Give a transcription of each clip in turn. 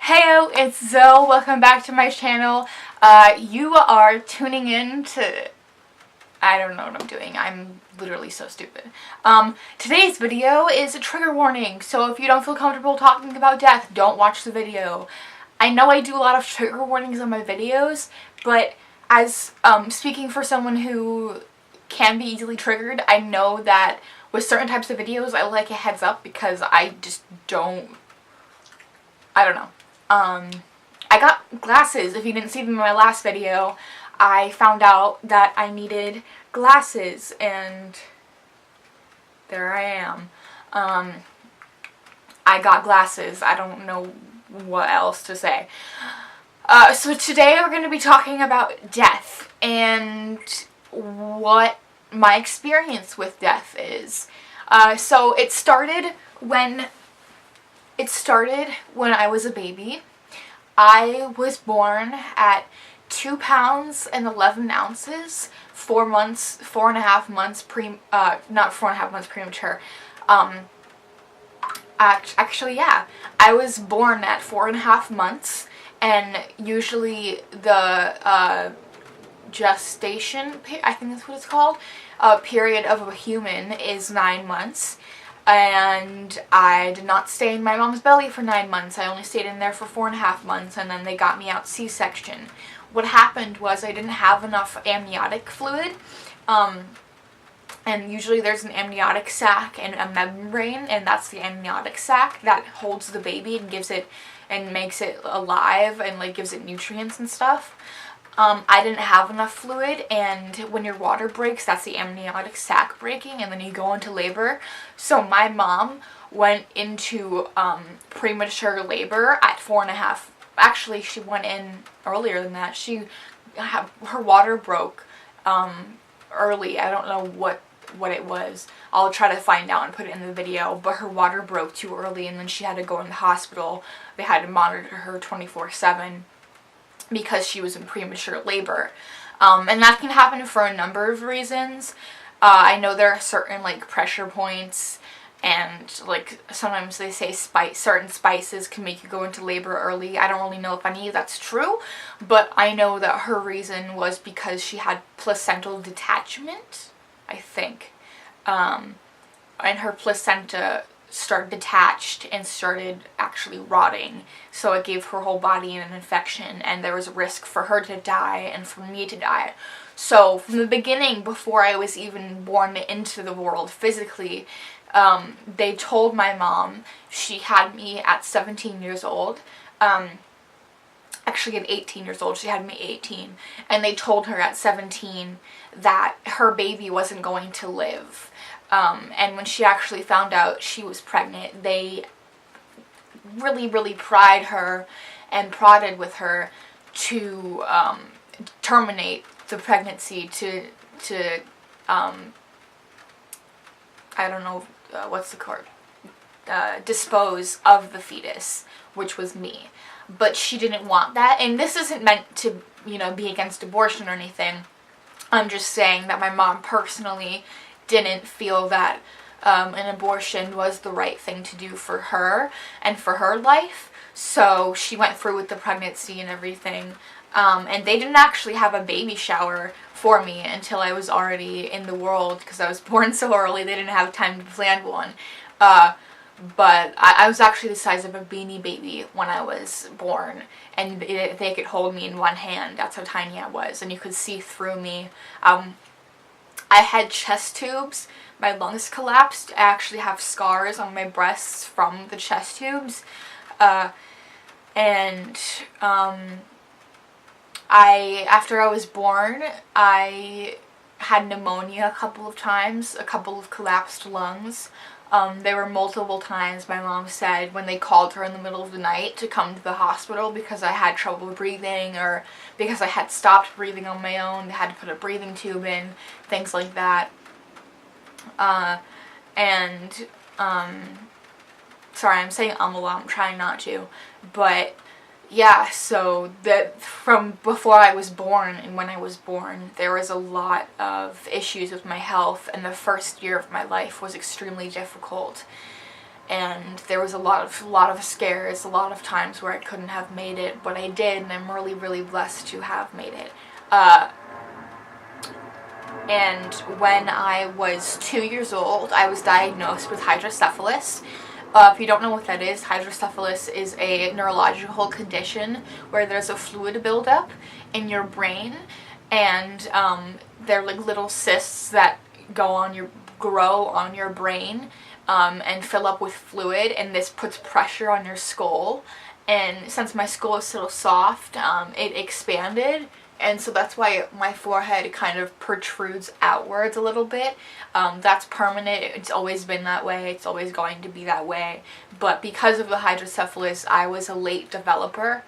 Heyo, it's Zoe. Welcome back to my channel. You are tuning in to... I don't know what I'm doing. I'm literally so stupid. Today's video is a trigger warning, so if you don't feel comfortable talking about death, don't watch the video. I know I do a lot of trigger warnings on my videos, but as speaking for someone who can be easily triggered, I know that with certain types of videos, I like a heads up because I just don't... I don't know. I got glasses. If you didn't see them in my last video, I found out that I needed glasses, and there I am. I got glasses. I don't know what else to say. So today we're going to be talking about death and what my experience with death is. So it started when I was a baby. I was born at 2 pounds and 11 ounces, 4.5 months not 4.5 months premature. Actually, yeah, I was born at 4.5 months, and usually the gestation, I think that's what it's called, period of a human is 9 months. And I did not stay in my mom's belly for 9 months. I only stayed in there for 4.5 months, and then they got me out C-section. What happened was I didn't have enough amniotic fluid, and usually there's an amniotic sac and a membrane, and that's the amniotic sac that holds the baby and gives it and makes it alive and like gives it nutrients and stuff. I didn't have enough fluid, and when your water breaks, that's the amniotic sac breaking, and then you go into labor. So my mom went into premature labor at 4.5. Actually, she went in earlier than that. Her water broke early. I don't know what it was. I'll try to find out and put it in the video, but her water broke too early, and then she had to go in the hospital. They had to monitor her 24/7. Because she was in premature labor. And that can happen for a number of reasons. I know there are certain like pressure points, and like sometimes they say certain spices can make you go into labor early. I don't really know if any of that's true, but I know that her reason was because she had placental detachment, I think. And her placenta detached and started actually rotting, so it gave her whole body an infection, and there was a risk for her to die and for me to die. So from the beginning, before I was even born into the world physically, they told my mom, she had me at 17 years old, actually at 18 years old, she had me 18, and they told her at 17 that her baby wasn't going to live. And when she actually found out she was pregnant, they really pried her and prodded with her to terminate the pregnancy, to I don't know what's the word, dispose of the fetus, which was me. But she didn't want that, and this isn't meant to, you know, be against abortion or anything. I'm just saying that my mom personally didn't feel that an abortion was the right thing to do for her and for her life, so she went through with the pregnancy and everything, and they didn't actually have a baby shower for me until I was already in the world, because I was born so early. They didn't have time to plan one, but I was actually the size of a Beanie Baby when I was born, and they could hold me in one hand. That's how tiny I was, and you could see through me. I had chest tubes. My lungs collapsed. I actually have scars on my breasts from the chest tubes. After I was born, I had pneumonia a couple of times, a couple of collapsed lungs. There were multiple times, my mom said, when they called her in the middle of the night to come to the hospital because I had trouble breathing, or because I had stopped breathing on my own. They had to put a breathing tube in, things like that. Sorry, I'm saying a lot, I'm trying not to, but yeah, so that from before I was born and when I was born, there was a lot of issues with my health, and the first year of my life was extremely difficult. and there was a lot of scares, a lot of times where I couldn't have made it, but I did, and I'm really, really blessed to have made it. And when I was 2 years old, I was diagnosed with hydrocephalus. If you don't know what that is, hydrocephalus is a neurological condition where there's a fluid buildup in your brain, and they're like little cysts that grow on your brain and fill up with fluid, and this puts pressure on your skull. And since my skull is so soft, it expanded, and so that's why my forehead kind of protrudes outwards a little bit. That's permanent. It's always been that way. It's always going to be that way. But because of the hydrocephalus, I was a late developer,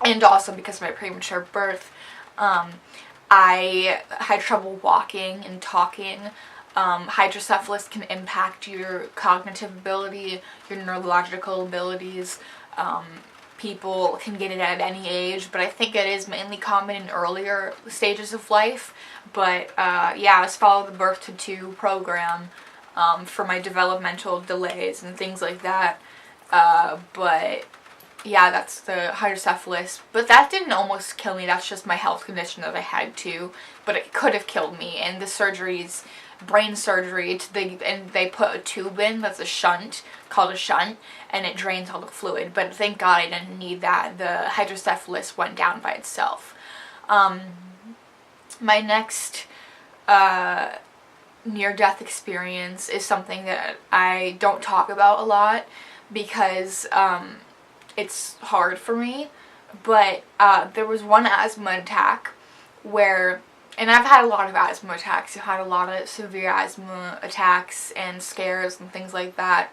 and also because of my premature birth, I had trouble walking and talking. Hydrocephalus can impact your cognitive ability, your neurological abilities. People can get it at any age, but I think it is mainly common in earlier stages of life. But yeah, I was following the Birth to 2 program for my developmental delays and things like that. But yeah, that's the hydrocephalus. But that didn't almost kill me. That's just my health condition that I had too. But it could have killed me. And the surgeries, brain surgery, and they put a tube in that's a shunt, called a shunt, and it drains all the fluid. But thank God I didn't need that. The hydrocephalus went down by itself. My next near-death experience is something that I don't talk about a lot because it's hard for me. But there was one asthma attack where, and I've had a lot of asthma attacks. I've had a lot of severe asthma attacks and scares and things like that.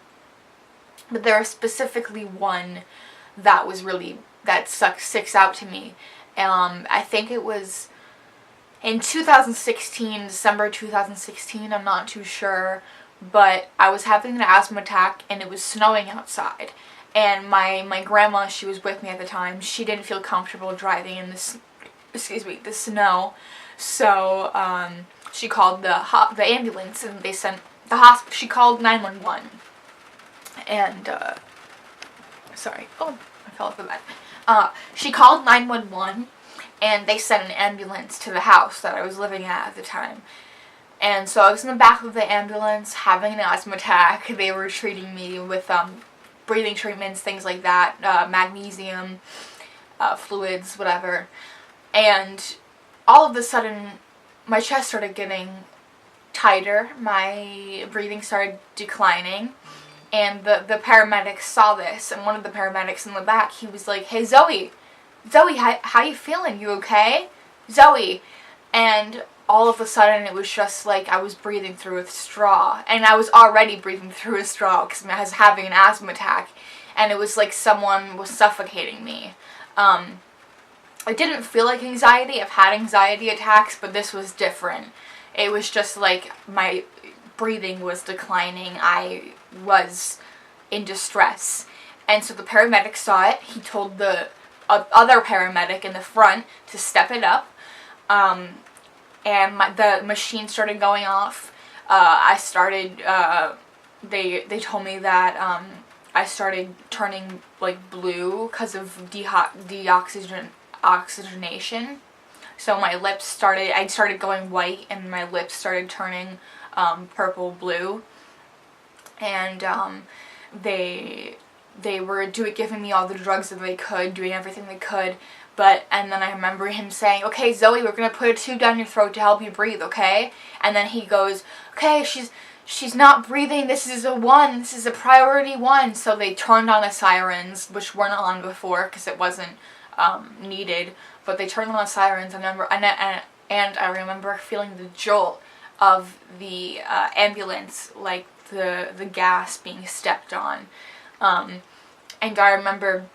But there was specifically one that was really, that sticks out to me. I think it was in 2016, December 2016, I'm not too sure. But I was having an asthma attack and it was snowing outside. And my grandma, she was with me at the time, she didn't feel comfortable driving in the snow. So she called the ambulance, and they sent the hospital. She called 911, and sorry, oh, I fell off the bed. She called 911, and they sent an ambulance to the house that I was living at the time. And so I was in the back of the ambulance having an asthma attack. They were treating me with breathing treatments, things like that, magnesium, fluids, whatever. And all of a sudden, my chest started getting tighter, my breathing started declining, and the paramedics saw this, and one of the paramedics in the back, he was like, "Hey, Zoey, how you feeling? You okay? Zoey?" And all of a sudden, it was just like I was breathing through a straw, and I was already breathing through a straw because I was having an asthma attack, and it was like someone was suffocating me. It didn't feel like anxiety. I've had anxiety attacks, but this was different. It was just like my breathing was declining. I was in distress. And so the paramedic saw it. He told the other paramedic in the front to step it up. And the machine started going off. They told me that I started turning like blue because of oxygenation. So my lips I started going white, and my lips started turning purple blue. And they were giving me all the drugs that they could, doing everything they could. And then I remember him saying, "Okay, Zoey, we're gonna put a tube down your throat to help you breathe, okay?" And then he goes, "Okay, she's not breathing. This is a priority 1. So they turned on the sirens, which weren't on before because it wasn't needed. But they turned on the sirens. And I remember feeling the jolt of the ambulance, like the gas being stepped on. And I remember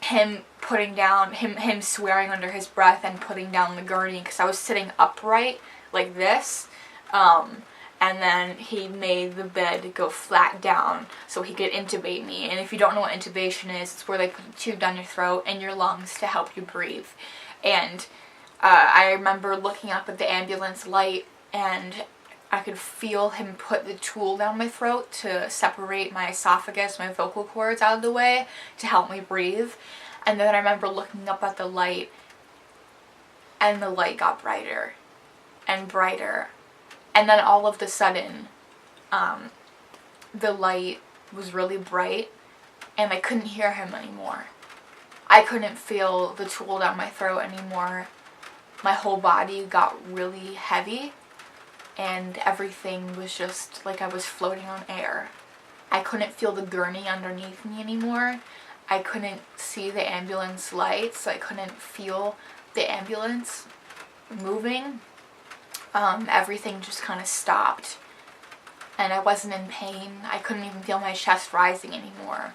him putting down, him swearing under his breath and putting down the gurney because I was sitting upright like this. And then he made the bed go flat down so he could intubate me. And if you don't know what intubation is, it's where they put a tube down your throat and your lungs to help you breathe. And I remember looking up at the ambulance light, and I could feel him put the tool down my throat to separate my esophagus, my vocal cords out of the way to help me breathe. And then I remember looking up at the light, and the light got brighter and brighter. And then all of a sudden, the light was really bright, and I couldn't hear him anymore. I couldn't feel the tool down my throat anymore. My whole body got really heavy, and everything was just like I was floating on air. I couldn't feel the gurney underneath me anymore. I couldn't see the ambulance lights. I couldn't feel the ambulance moving. Everything just kind of stopped, and I wasn't in pain. I couldn't even feel my chest rising anymore.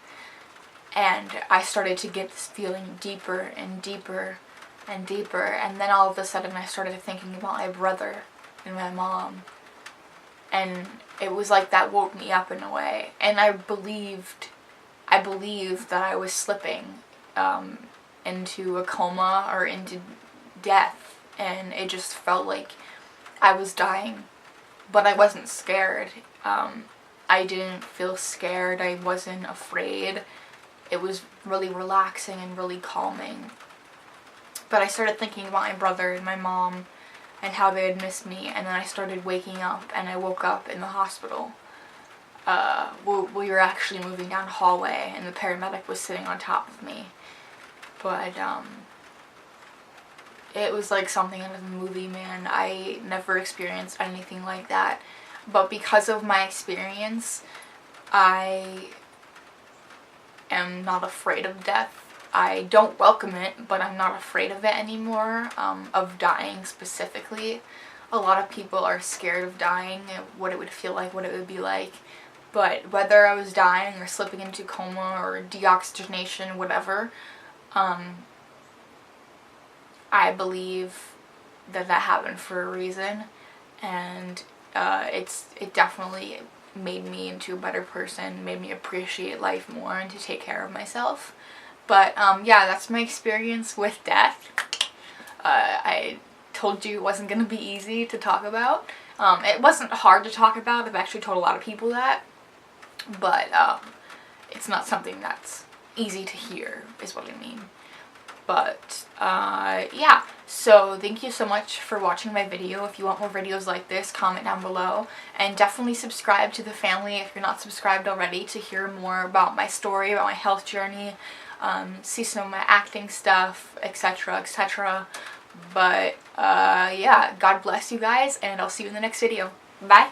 And I started to get this feeling deeper and deeper and deeper. And then all of a sudden I started thinking about my brother and my mom. And it was like that woke me up in a way. And I believed that I was slipping into a coma or into death. And it just felt like I was dying. But I wasn't scared. I didn't feel scared. I wasn't afraid. It was really relaxing and really calming. But I started thinking about my brother and my mom and how they had missed me, and then I started waking up, and I woke up in the hospital. We were actually moving down a hallway, and the paramedic was sitting on top of me. But it was like something out of a movie, man. I never experienced anything like that. But because of my experience, I am not afraid of death. I don't welcome it, but I'm not afraid of it anymore, of dying specifically. A lot of people are scared of dying, what it would feel like, what it would be like. But whether I was dying or slipping into coma or deoxygenation, whatever, I believe that happened for a reason, and it definitely made me into a better person, made me appreciate life more and to take care of myself. But yeah, that's my experience with death. I told you it wasn't going to be easy to talk about. It wasn't hard to talk about. I've actually told a lot of people that. But it's not something that's easy to hear, is what I mean. But yeah, so thank you so much for watching my video. If you want more videos like this, comment down below, and definitely subscribe to the family if you're not subscribed already to hear more about my story, about my health journey, see some of my acting stuff, etc, etc. But yeah, God bless you guys, and I'll see you in the next video. Bye.